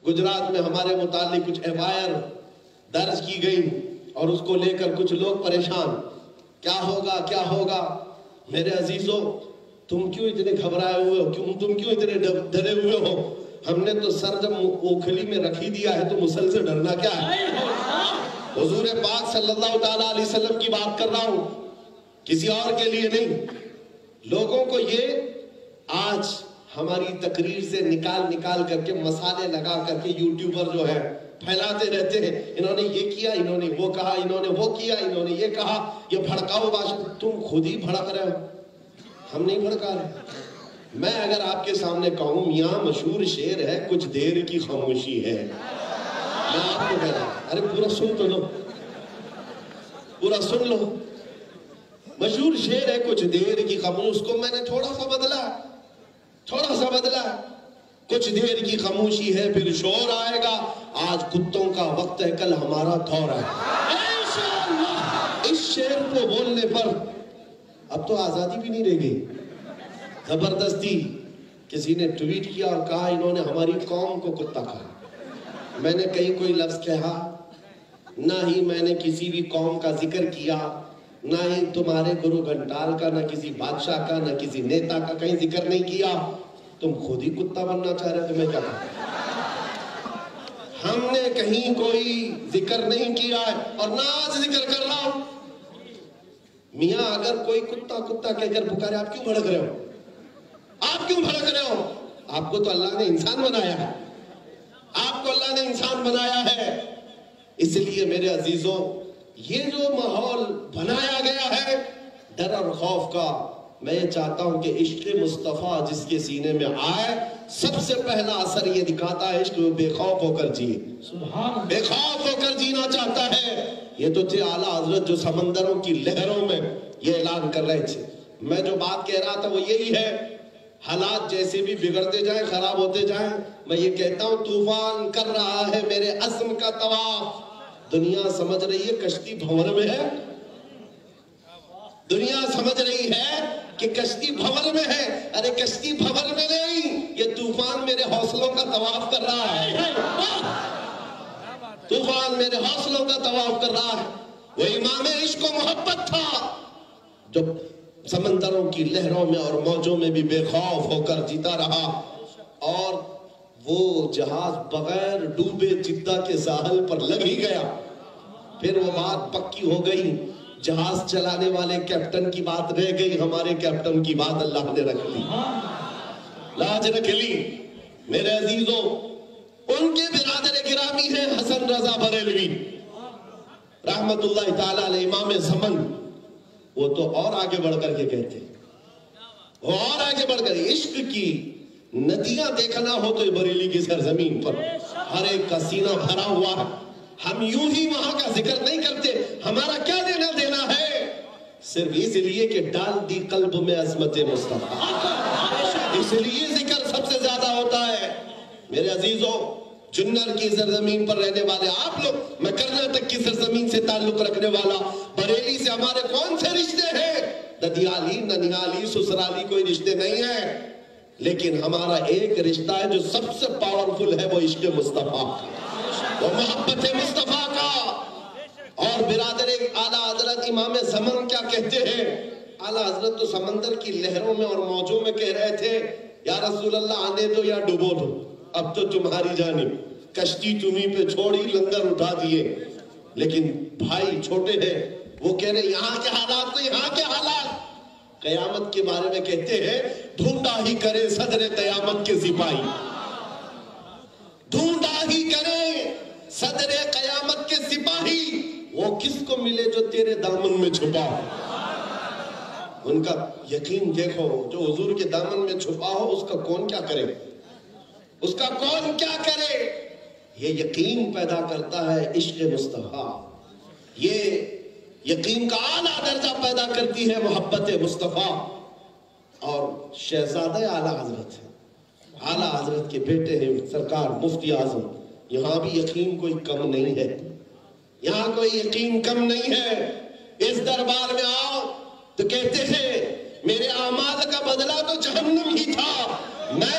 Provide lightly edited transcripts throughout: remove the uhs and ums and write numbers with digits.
گجرات میں ہمارے متعلق کچھ ایوائر درج کی گئی اور اس کو لے کر کچھ لوگ پریشان، کیا ہوگا کیا ہوگا؟ میرے عزیزوں، تم کیوں اتنے گھبرائے ہوئے ہو؟ تم کیوں اتنے ڈرے ہوئے ہو؟ ہم نے تو سر جب اوکھلی میں رکھی دیا ہے تو مسل سے ڈرنا کیا ہے؟ حضور پاک صلی اللہ تعالیٰ علیہ وسلم کی بات کر رہا ہوں، کسی اور کے لیے نہیں۔ لوگوں کو یہ آج ہماری تقریر سے نکال کر کے مسالے لگا کر کے یوٹیوبر جو ہے پھیلاتے رہتے ہیں، انہوں نے یہ کیا، انہوں نے وہ کہا، انہوں نے وہ کیا، انہوں نے یہ کہا، یہ بھڑکاؤ باشد۔ تم خود ہی بھڑک رہے ہو، ہم نہیں بھڑکا رہے۔ میں اگر آپ کے سامنے کہوں میاں مشہور شعر ہے کچھ دیر کی خاموشی ہے، میں آپ کو کہہ رہا ہوں ارے پورا سن تو لو، پورا سن لو۔ مشہور شعر ہے کچھ دیر کی خاموشی، اس کو میں نے تھوڑا سا بدلا، کچھ دیر کی خاموشی ہے پھر شور آئے گا، آج کتوں کا وقت ہے کل ہمارا دور ہے۔ اس شعر کو بولنے پر اب تو آزادی بھی نہیں رہ گئی۔ زبردستی کسی نے ٹویٹ کیا اور کہا انہوں نے ہماری قوم کو کتا کہا۔ میں نے کہیں کوئی لفظ کہا؟ نہ ہی میں نے کسی بھی قوم کا ذکر کیا، نہ ہی تمہارے گرو گھنٹال کا، نہ کسی بادشاہ کا، نہ کسی نیتا کا کہیں ذکر نہیں کیا۔ تم خود ہی کتا بننا چاہ رہے تمہیں کیا کہا؟ ہم نے کہیں کوئی ذکر نہیں کیا ہے اور نہ آج ذکر کر رہا ہوں۔ میاں اگر کوئی کتا کہہ کر پکارے آپ کیوں بھڑک رہے ہو؟ آپ کیوں بھڑک رہے ہو؟ آپ کو تو اللہ نے انسان بنایا ہے، آپ کو اللہ نے انسان بنایا ہے۔ اس لیے میرے عزیزوں، یہ جو ماحول بنایا گیا ہے ڈر اور خوف کا، میں یہ چاہتا ہوں کہ عشق مصطفیٰ جس کے سینے میں آئے، سب سے پہلا اثر یہ دکھاتا ہے عشق بے خوف ہو کر جیے، بے خوف ہو کر جینا چاہتا ہے۔ یہ تو تھے اعلیٰ حضرت جو سمندروں کی لہروں میں یہ اعلان کر رہے تھے۔ میں جو بات کہہ رہا تھا وہ یہی ہے، حالات جیسے بھی بگڑتے جائیں، خراب ہوتے جائیں، میں یہ کہتا ہوں طوفان کر رہا ہے میرے عزم کا طواف۔ دنیا سمجھ رہی ہے کشتی بھنور میں ہے، دنیا سمجھ رہی ہے کہ کشتی بھنور میں ہے، ارے کشتی بھنور میں نہیں، یہ طوفان میرے حوصلوں کا طواف کر رہا ہے، طوفان میرے حوصلوں کا طواف کر رہا ہے۔ وہ امام عشق و محبت تھا جو سمندروں کی لہروں میں اور موجوں میں بھی بے خوف ہو کر جیتا رہا، اور وہ جہاز بغیر ڈوبے جدہ کے ساحل پر لگ ہی گیا۔ پھر وہ بات پکی ہو گئی، جہاز چلانے والے کیپٹن کی بات رہ گئی، ہمارے کیپٹن کی بات اللہ نے رکھ لی، لاج رکھ لی۔ میرے عزیزوں، ان کے برادر گرامی ہیں حسن رضا بریلوی رحمت اللہ تعالیٰ علیہ، امام زمن۔ وہ تو اور آگے بڑھ کر کے کہتے ہیں، وہ اور آگے بڑھ کر عشق کی ندیاں دیکھنا ہو تو بریلی کی سرزمین پر ہر ایک کا سینہ بھرا ہوا ہے۔ ہم یوں ہی وہاں کا ذکر نہیں کرتے، ہمارا کیا دینا دینا ہے؟ صرف اس لیے کہ ڈال دی قلب میں عظمت مصطفیٰ، اس لیے ذکر سب سے زیادہ ہوتا ہے۔ میرے عزیزوں، جنر کی سرزمین پر رہنے والے آپ لوگ، میں کرناٹک کی سرزمین سے تعلق رکھنے والا، بریلی سے ہمارے کون سے رشتے ہیں؟ ددیالی، ننیالی، سسرالی کوئی رشتے نہیں ہیں، لیکن ہمارا ایک رشتہ ہے جو سب سے پاورفل ہے، وہ عشق مصطفیٰ کا، وہ محبت مصطفیٰ کا۔ اور برادر اعلیٰ حضرت امام زمان کیا کہتے ہیں؟ اعلیٰ حضرت تو سمندر کی لہروں میں اور موجوں میں کہہ رہے تھے یا رسول اللہ آنے دو یا ڈبو دو، اب تو تمہاری جانب، کشتی تمہیں پہ چھوڑی، لنگر اٹھا دیے۔ لیکن بھائی چھوٹے ہیں، وہ کہہ رہے یہاں کے حالات تو یہاں کے حالات، قیامت کے بارے میں کہتے ہیں ڈھونڈا ہی کرے صدر قیامت کے سپاہی، ڈھونڈا ہی کرے صدر قیامت کے سپاہی، وہ کس کو ملے جو تیرے دامن میں چھپا ہو۔ ان کا یقین دیکھو، جو حضور کے دامن میں چھپا ہو اس کا کون کیا کرے، اس کا کون کیا کرے۔ یہ یقین پیدا کرتا ہے عشق مصطفیٰ، یہ یقین کا اعلیٰ درجہ پیدا کرتی ہے محبت مصطفیٰ۔ اور شہزادہ اعلیٰ حضرت ہے، اعلیٰ حضرت کے بیٹے ہیں سرکار مفتی اعظم، یہاں بھی یقین کوئی کم نہیں ہے، یہاں کوئی یقین کم نہیں ہے۔ اس دربار میں آؤ تو کہتے ہیں میرے اعمال کا بدلہ تو جہنم ہی تھا، میں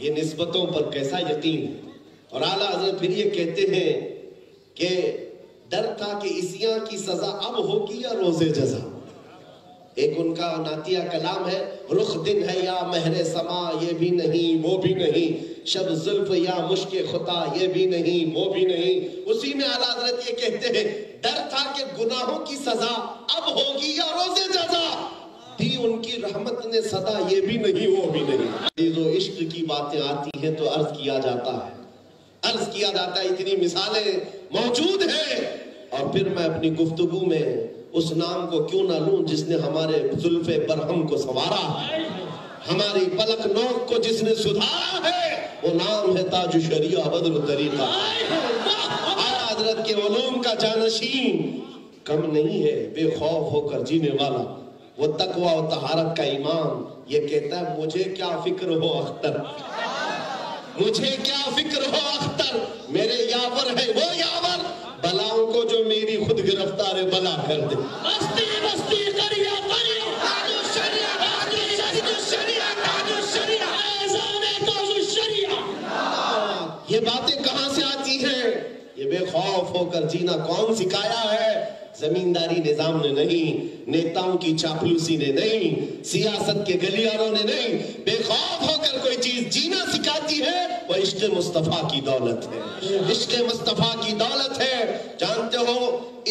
یہ نسبتوں پر کیسا یقین ہے۔ اور اعلیٰ حضرت پھر یہ کہتے ہیں کہ ڈر تھا کہ عیسیاں کی سزا اب ہوگی یا روز جزا۔ ایک ان کا نعتیہ کلام ہے، رخ دن ہے یا مہر سما یہ بھی نہیں وہ بھی نہیں، شب زلف یا مشک خطا یہ بھی نہیں وہ بھی نہیں۔ اسی میں اعلیٰ حضرت یہ کہتے ہیں ڈر تھا کہ گناہوں کی سزا اب ہوگی یا روز جزا، دی ان کی رحمت نے صدا یہ بھی نہیں وہ بھی نہیں۔ عزیزو عشق کی باتیں آتی ہیں تو عرض کیا جاتا ہے، اتنی مثالیں موجود ہیں۔ اور پھر میں اپنی گفتگو میں اس نام کو کیوں نہ لوں جس نے ہمارے زلف برہم کو سنوارا، ہماری پلک نوک کو جس نے سدھارا ہے، وہ نام ہے تاج الشریعہ بدر الطریقہ۔ اعلیٰ حضرت کے علوم کا جانشین کم نہیں ہے، بے خوف ہو کر جینے والا، وہ تقوی و طہارت کا امام۔ یہ کہتا ہے مجھے کیا فکر ہو اختر، مجھے کیا فکر ہو اختر، میرے یاور ہے وہ یاور، بلاؤں کو جو میری خود گرفتار بلا کر دے۔ بستی بستی کریا کریا تاج الشریعہ تاج الشریعہ تاج الشریعہ ایزان تاج الشریعہ۔ یہ باتیں کہاں سے آتی ہیں؟ یہ بے خوف ہو کر جینا کون سکھایا ہے؟ زمینداری نظام نے نہیں، نیتاؤں کی چاپلوسی نے نہیں، سیاست کے گلیاروں نے نہیں، بے خوف ہو کر کوئی چیز جینا سکھاتی ہے وہ عشق مصطفیٰ کی دولت ہے، عشق مصطفیٰ کی دولت ہے۔ جانتے ہو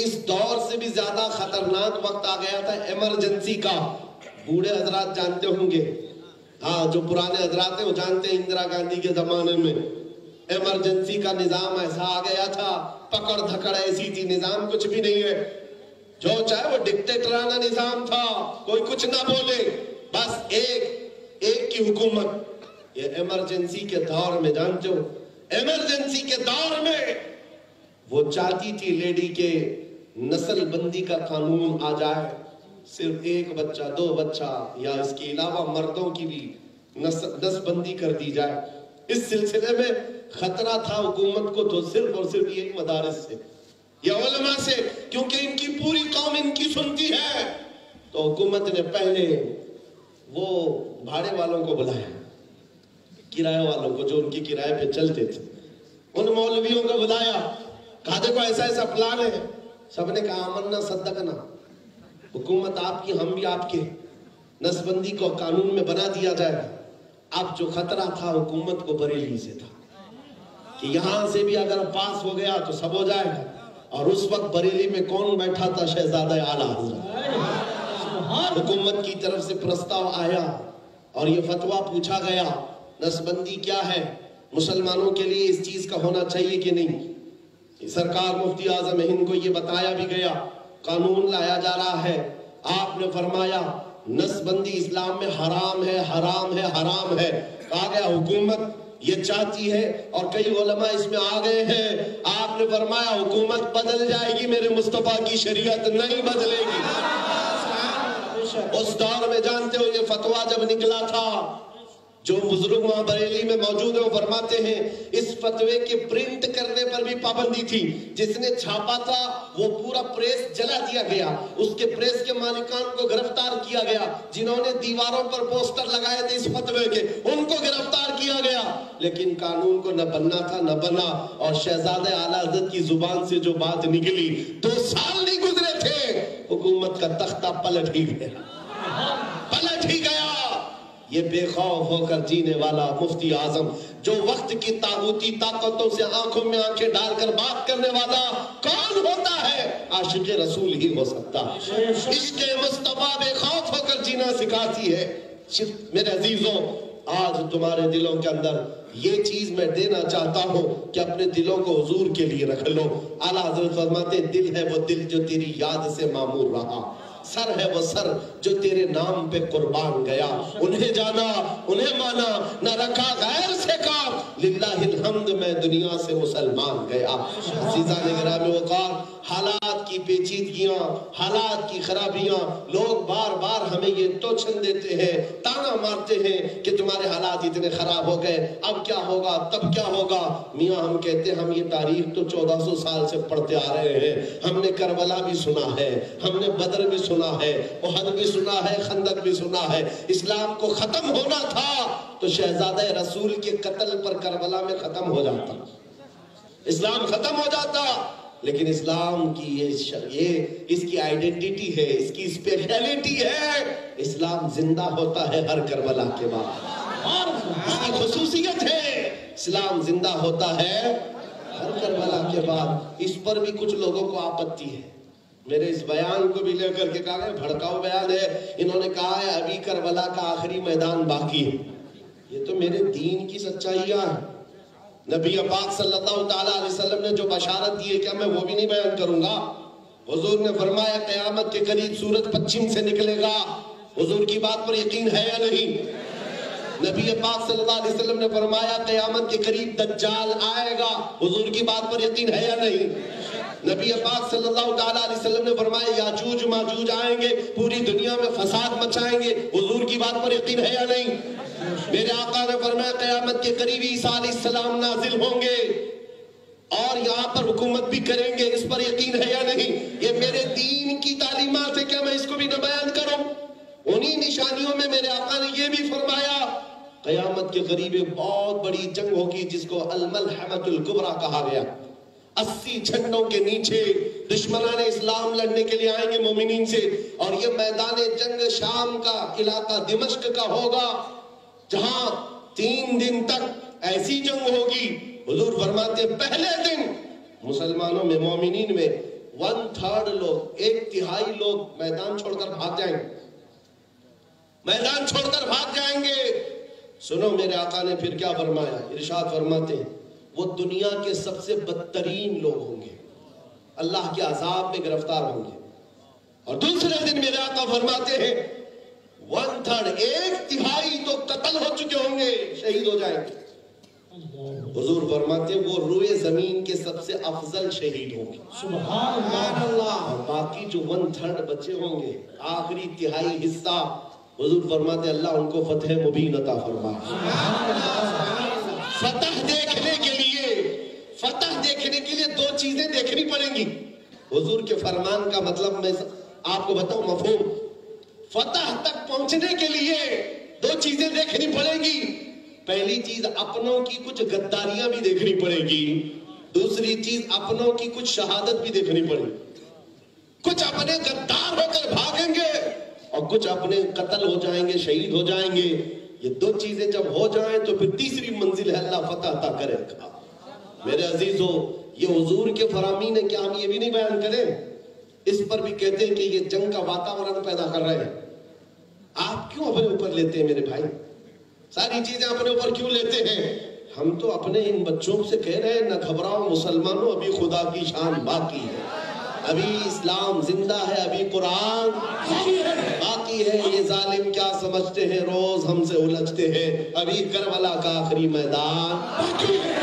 اس دور سے بھی زیادہ خطرناک وقت آ گیا تھا ایمرجنسی کا۔ بوڑھے حضرات جانتے ہوں گے، ہاں جو پرانے حضرات ہیں وہ جانتے ہیں، اندرا گاندھی کے زمانے میں ایمرجنسی کا نظام ایسا آ گیا تھا، پکڑ دھکڑ ایسی تھی، نظام کچھ بھی نہیں ہے، جو چاہے وہ ڈکٹیٹرانہ نظام تھا، کوئی کچھ نہ بولے، بس ایک کی حکومت۔ یہ ایمرجنسی کے دور میں جانتے ہو، ایمرجنسی کے دور میں وہ چاہتی تھی لیڈی کے نسل بندی کا قانون آ جائے، صرف ایک بچہ 2 بچہ یا اس کے علاوہ مردوں کی بھی نسل بندی کر دی جائے۔ اس سلسلے میں خطرہ تھا حکومت کو تو صرف اور صرف ایک مدارس سے یا علماء سے، کیونکہ ان کی پوری قوم ان کی سنتی ہے۔ تو حکومت نے پہلے وہ بھاڑے والوں کو بلایا، کرایہ والوں کو جو ان کی کرائے پہ چلتے تھے، ان مولویوں کو بلایا، کہا دیکھو ایسا ایسا پلان ہے۔ سب نے کہا آمنا صدقنا، حکومت آپ کی ہم بھی آپ کے، نسبندی کو قانون میں بنا دیا جائے گا۔ اب جو خطرہ تھا حکومت کو بریلی سے تھا کہ یہاں سے بھی اگر پاس ہو گیا تو سب ہو جائے گا۔ اور اس وقت بریلی میں کون بیٹھا تھا؟ شہزادہ اعلیٰ حضرت۔ حکومت کی طرف سے پرستاو آیا اور یہ فتویٰ پوچھا گیا نسبندی کیا ہے، مسلمانوں کے لیے اس چیز کا ہونا چاہیے کہ نہیں۔ سرکار مفتی اعظم ہند کو یہ بتایا بھی گیا، قانون لایا جا رہا ہے۔ آپ نے فرمایا نسبندی اسلام میں حرام ہے حرام ہے حرام ہے۔ کہا گیا حکومت یہ چاہتی ہے اور کئی علماء اس میں آ گئے ہیں۔ آپ نے فرمایا حکومت بدل جائے گی، میرے مصطفیٰ کی شریعت نہیں بدلے گی۔ اس دور میں جانتے ہو یہ فتویٰ جب نکلا تھا، جو بزرگ وہاں بریلی میں موجود ہیں وہ فرماتے ہیں اس فتوے کے پرنٹ کرنے پر بھی پابندی تھی۔ جس نے چھاپا تھا وہ پورا پریس جلا دیا گیا، اس کے پریس کے مالکان کو گرفتار کیا گیا، جنہوں نے دیواروں پر پوسٹر لگائے تھے اس فتوے کے ان کو گرفتار کیا گیا۔ لیکن قانون کو نہ بننا تھا نہ بنا، اور شہزادہ اعلیٰ حضرت کی زبان سے جو بات نکلی 2 سال نہیں گزرے تھے، حکومت کا تختہ پلٹ ہی گیا۔ یہ بے خوف ہو کر جینے والا مفتی اعظم، جو وقت کی طاغوتی طاقتوں سے آنکھوں میں آنکھیں ڈال کر بات کرنے والا کون ہوتا ہے؟ عاشق رسول ہی ہو سکتا ہے۔ عشق مصطفیٰ بے خوف ہو کر جینا سکھاتی ہے۔ میرے عزیزوں، آج تمہارے دلوں کے اندر یہ چیز میں دینا چاہتا ہوں کہ اپنے دلوں کو حضور کے لیے رکھ لو۔ اعلیٰ حضرت فرماتے ہیں دل ہے وہ دل جو تیری یاد سے معمور رہا، سر ہے وہ سر جو تیرے نام پہ قربان گیا، انہیں جانا انہیں مانا نہ رکھا غیر سے کام، للہ الحمد میں دنیا سے مسلمان گیا۔ عزیزان گرامی وقار، حالات کی کی پیچیدگیاں، حالات کی خرابیاں، لوگ بار بار ہمیں یہ توچن دیتے ہیں، تانا مارتے ہیں کہ تمہارے حالات اتنے خراب ہو گئے، اب کیا ہوگا، تب کیا ہوگا۔ میاں ہم کہتے ہیں ہم یہ تاریخ تو 1400 سال سے پڑھتے آ رہے ہیں، ہم نے کربلا بھی سنا ہے، ہم نے بدر بھی سنا ہے، احد بھی سنا ہے، خندق بھی سنا ہے۔ اسلام کو ختم ہونا تھا تو شہزادہ رسول کے قتل پر کربلا میں ختم ہو جاتا، اسلام ختم ہو جاتا، لیکن اسلام کی یہ اس کی آئیڈینٹی ہے، اس کی اسپیشلٹی ہے، اسلام زندہ ہوتا ہے ہر کربلا کے بعد، اور اس کی خصوصیت ہے اسلام زندہ ہوتا ہے ہر کربلا کے بعد۔ اس پر بھی کچھ لوگوں کو آپتی ہے، میرے اس بیان کو بھی لے کر کے کہا ہے بھڑکاؤ بیان ہے، انہوں نے کہا ہے ابھی کربلا کا آخری میدان باقی ہے۔ یہ تو میرے دین کی سچائیاں ہیں، نبی پاک صلی اللہ تعالیٰ علیہ وسلم نے جو بشارت دی ہے کیا میں وہ بھی نہیں بیان کروں گا؟ حضور نے فرمایا قیامت کے قریب سورج پچھم سے نکلے گا، حضور کی بات پر یقین ہے یا نہیں؟ نبی پاک صلی اللہ علیہ وسلم نے فرمایا قیامت کے قریب دجال آئے گا، حضور کی بات پر یقین ہے یا نہیں؟ نبی پاک صلی اللہ تعالیٰ علیہ وسلم نے فرمایا یاجوج ماجوج آئیں گے، پوری دنیا میں فساد مچائیں گے، حضور کی بات پر یقین ہے یا نہیں؟ میرے آقا نے فرمایا قیامت کے قریب عیسیٰ علیہ السلام نازل ہوں گے اور یہاں پر حکومت بھی کریں گے، اس پر یقین ہے یا نہیں؟ یہ میرے دین کی تعلیمات ہے، کیا میں اس کو بھی نہ بیان کروں؟ انہی نشانیوں میں میرے آقا نے یہ بھی فرمایا قیامت کے قریب ایک بہت بڑی جنگ ہوگی جس کو الملحمۃ الکبریٰ کہا گیا۔ 80 جھنڈوں کے نیچے دشمنان اسلام لڑنے کے لیے آئیں گے مومنین سے، اور یہ میدان جنگ شام کا علاقہ دمشق کا ہوگا، جہاں 3 دن تک ایسی جنگ ہوگی۔ حضور فرماتے ہیں پہلے دن مسلمانوں میں، مومنین میں 1/3 لوگ، 1/3 لوگ میدان چھوڑ کر بھاگ جائیں گے، میدان چھوڑ کر بھاگ جائیں گے۔ سنو میرے آقا نے پھر کیا فرمایا، ارشاد فرماتے ہیں وہ دنیا کے سب سے بدترین لوگ ہوں گے، اللہ کے عذاب میں گرفتار ہوں گے۔ اور دوسرے دن میرے آقا فرماتے ہیں 1/3، 1/3 تو قتل ہو چکے ہوں گے، شہید ہو جائیں گے۔ حضور فرماتے ہیں وہ روئے زمین کے سب سے افضل شہید ہوں گے، سبحان اللہ۔ اور باقی جو 1/3 بچے ہوں گے، آخری 1/3 حصہ، حضور فرماتے ہیں اللہ ان کو فتح مبین عطا فرمائے۔ فتح دیکھنے کے لیے 2 چیزیں دیکھنی پڑیں گی۔ حضور کے فرمان کا مطلب میں آپ کو بتاؤں، مفہوم، فتح تک پہنچنے کے لیے 2 چیزیں دیکھنی پڑیں گی۔ پہلی چیز اپنوں کی کچھ غداریاں بھی دیکھنی پڑے گی، دوسری چیز اپنوں کی کچھ شہادت بھی دیکھنی پڑے گی۔ کچھ اپنے غدار ہو کر بھاگیں گے اور کچھ اپنے قتل ہو جائیں گے، شہید ہو جائیں گے۔ یہ 2 چیزیں جب ہو جائیں تو پھر تیسری منزل ہے اللہ فتح عطا کرے گا۔ میرے عزیزو، یہ حضور کے فرامین ہے، کیا ہم یہ بھی نہیں بیان کریں؟ اس پر بھی کہتے ہیں کہ یہ جنگ کا واتاورن پیدا کر رہے ہیں۔ آپ کیوں اپنے اوپر لیتے ہیں میرے بھائی؟ ساری چیزیں اپنے اوپر کیوں لیتے ہیں؟ ہم تو اپنے ان بچوں سے کہہ رہے ہیں نہ گھبراؤ مسلمانوں، ابھی خدا کی شان باقی ہے، ابھی اسلام زندہ ہے، ابھی قرآن باقی ہے۔ یہ ظالم کیا سمجھتے ہیں، روز ہم سے الجھتے ہیں، ابھی کربلا کا آخری میدان باقی ہے۔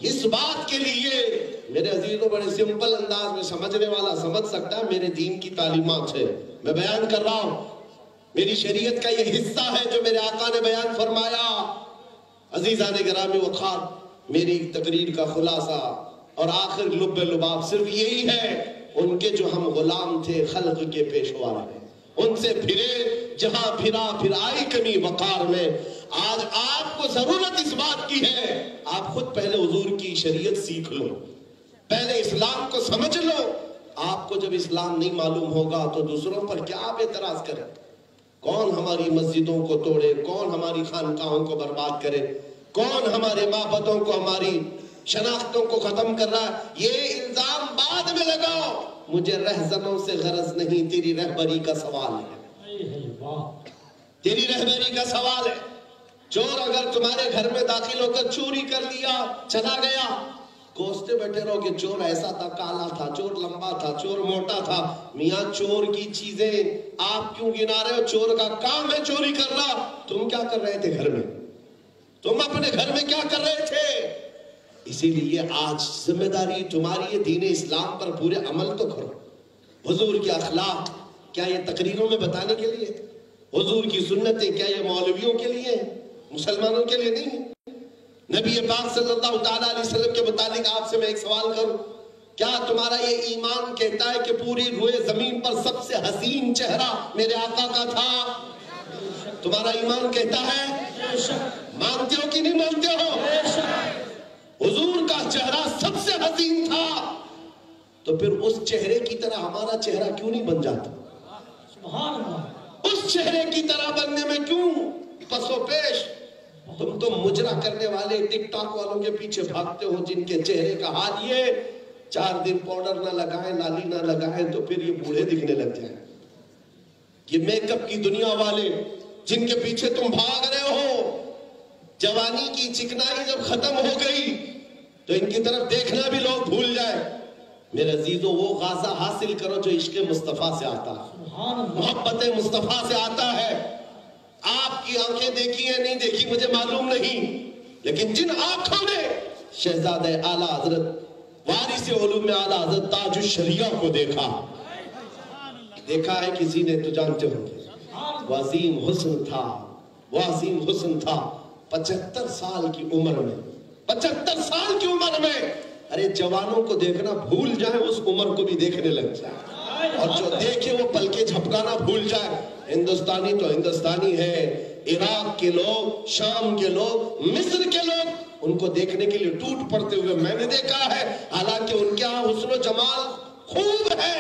اس بات کے لیے میرے عزیزوں بڑے سمپل انداز میں سمجھنے والا سمجھ سکتا ہے، میرے دین کی تعلیمات ہے، میں بیان کر رہا ہوں، میری شریعت کا یہ حصہ ہے جو میرے آقا نے بیان فرمایا۔ عزیزان گرامی وقار، میری تقریر کا خلاصہ اور آخر لب لباب صرف یہی ہے، ان کے جو ہم غلام تھے خلق کے پیشوا رہے، ان سے پھرے جہاں پھرا پھر آئی کمی وقار میں۔ آج آپ کو ضرورت اس بات کی ہے، آپ خود پہلے حضور کی شریعت سیکھ لو، پہلے اسلام کو سمجھ لو۔ آپ کو جب اسلام نہیں معلوم ہوگا تو دوسروں پر کیا آپ اعتراض کریں؟ کون ہماری مسجدوں کو توڑے، کون ہماری خانقاہوں کو برباد کرے، کون ہمارے معبدوں کو، ہماری شناختوں کو ختم کر رہا ہے؟ یہ الزام بعد میں لگاؤ، مجھے رہزنوں سے غرض نہیں، تیری رہبری کا سوال ہے، تیری رہبری کا سوال ہے۔ چور اگر تمہارے گھر میں داخل ہو کر چوری کر لیا، چلا گیا، کوستے بیٹھے رہو کہ چور ایسا تھا، کالا تھا، چور لمبا تھا، چور موٹا تھا۔ میاں چور کی چیزیں آپ کیوں گنا رہے ہو؟ چور کا کام ہے چوری کرنا، تم کیا کر رہے تھے گھر میں؟ تم اپنے گھر میں کیا کر رہے تھے؟ اسی لیے آج ذمہ داری تمہاری ہے دین اسلام پر پورے عمل تو کرو. حضور کے اخلاق کیا یہ تقریروں میں بتانے کے لیے؟ حضور کی سنتیں کیا یہ مولویوں کے لیے ہیں؟ مسلمانوں کے لیے نہیں. نبی پاک صلی اللہ تعالیٰ علیہ وسلم کے متعلق آپ سے میں ایک سوال کروں، کیا تمہارا یہ ایمان کہتا ہے کہ پوری روئے زمین پر سب سے حسین چہرہ میرے آقا کا تھا؟ تمہارا ایمان کہتا ہے؟ مانتے ہو کہ نہیں مانتے ہو؟ حضور کا چہرہ سب سے حسین تھا، تو پھر اس چہرے کی طرح ہمارا چہرہ کیوں نہیں بن جاتا؟ سبحان اللہ. اس چہرے کی طرح بننے میں کیوں پسو پیش؟ تم تو مجرا کرنے والے ٹک ٹاک والوں کے پیچھے بھاگتے ہو، جن کے چہرے کا حال یہ 4 دن پاؤڈر نہ لگائیں، لالی نہ لگائیں تو پھر یہ بوڑھے دکھنے لگ جائیں. یہ میک اپ کی دنیا والے جن کے پیچھے تم بھاگ رہے ہو، جوانی کی چکنائی جب ختم ہو گئی تو ان کی طرف دیکھنا بھی لوگ بھول جائیں. میرے عزیزو، وہ غازہ حاصل کرو جو عشق مصطفیٰ سے آتا ہے، محبت مصطفیٰ سے آتا ہے. آپ کی آنکھیں دیکھی ہیں نہیں دیکھی مجھے معلوم نہیں، لیکن جن آنکھوں نے شہزادہ اعلیٰ حضرت وارث علوم اعلیٰ حضرت تاج الشریعہ کو دیکھا ہے کسی نے تو جانتے ہوں گے. وہ عظیم حسن تھا، وہ عظیم حسن تھا. 75 سال کی عمر میں، 75 سال کی عمر میں، ارے جوانوں کو دیکھنا بھول جائیں، اس عمر کو بھی دیکھنے لگ جائیں، اور جو دیکھے وہ پلکیں جھپکانا بھول جائے. ہندوستانی تو ہندوستانی ہے، عراق کے لوگ، شام کے لوگ، مصر کے لوگ ان کو دیکھنے کے لیے ٹوٹ پڑتے ہوئے میں نے دیکھا ہے. حالانکہ ان کے ہاں حسن و جمال خوب ہے.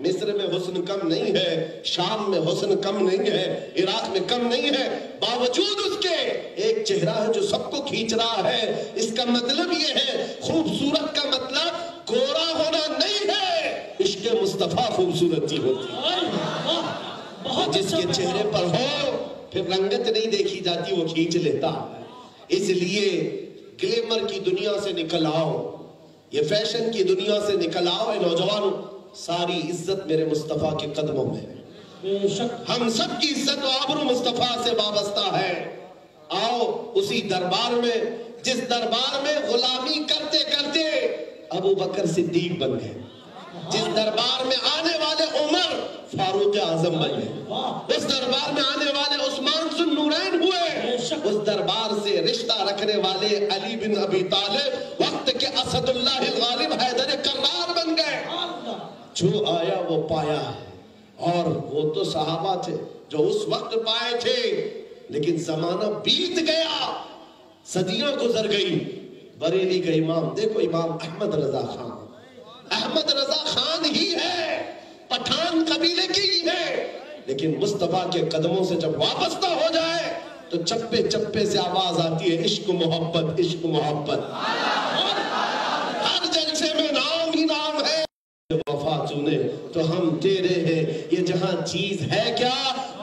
مصر میں حسن کم نہیں ہے، شام میں حسن کم نہیں ہے، عراق میں کم نہیں ہے. باوجود اس کے ایک چہرہ ہے جو سب کو کھینچ رہا ہے. اس کا مطلب یہ ہے، خوبصورت کا مطلب گورا ہونا نہیں ہے، عشق مصطفیٰ خوبصورتی ہوتی ہے. جس کے چہرے پر ہو پھر رنگت نہیں دیکھی جاتی، وہ کھینچ لیتا. اس لیے گلیمر کی دنیا سے نکل آؤ، یہ فیشن کی دنیا سے نکل آؤ. اے نوجوانوں، ساری عزت میرے مصطفیٰ کے قدموں میں ہے. ہم سب کی عزت و آبرو مصطفیٰ سے وابستہ ہے. آؤ اسی دربار میں جس دربار میں غلامی کرتے کرتے ابو بکر صدیق بن گئے، جس دربار میں آنے والے عمر فاروق اعظم بن گئے، اس دربار میں آنے والے عثمان ذو النورین ہوئے، اس دربار سے رشتہ رکھنے والے علی بن ابی طالب وقت کے اسد اللہ الغالب حیدر کرار بن گئے. جو آیا وہ پایا ہے، اور وہ تو صحابہ تھے جو اس وقت پائے تھے. لیکن زمانہ بیت گیا، صدیاں گزر گئی. بریلی کا امام دیکھو، امام احمد رضا خان، احمد رضا خان ہی ہے، پٹھان قبیلے کی ہی ہے، لیکن مصطفیٰ کے قدموں سے جب وابستہ ہو جائے تو چپے چپے سے آواز آتی ہے، عشق محبت، عشق محبت. ہر جلسے میں نام ہی نام ہے. وفا چونے تو ہم تیرے ہیں، یہ جہاں چیز ہے کیا،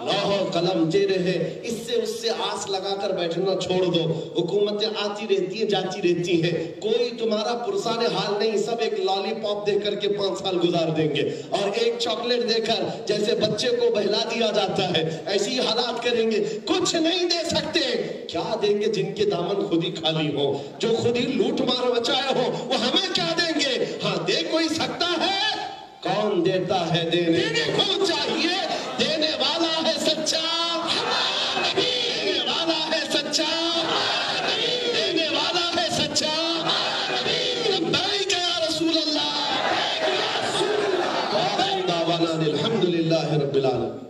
لوح و قلم تیرے ہیں. اس سے آس لگا کر بیٹھنا چھوڑ دو. حکومتیں آتی رہتی ہیں جاتی رہتی ہیں، کوئی تمہارا پرسان حال نہیں. سب ایک لالی پاپ دے کر کے 5 سال گزار دیں گے، اور ایک چاکلیٹ دے کر جیسے بچے کو بہلا دیا جاتا ہے ایسی حالات کریں گے. کچھ نہیں دے سکتے. کیا دیں گے جن کے دامن خود ہی خالی ہو، جو خود ہی لوٹ مار مچائے ہو، وہ ہمیں کیا دیں گے؟ ہاں دے کوئی سکتا ہے، کون دیتا ہے؟ دینے کو چاہیے. دینے والا ہے سچا، دینے والا ہے سچا، دینے والا ہے سچا. لبیک یا رسول اللہ. الحمدللہ رب العالمین.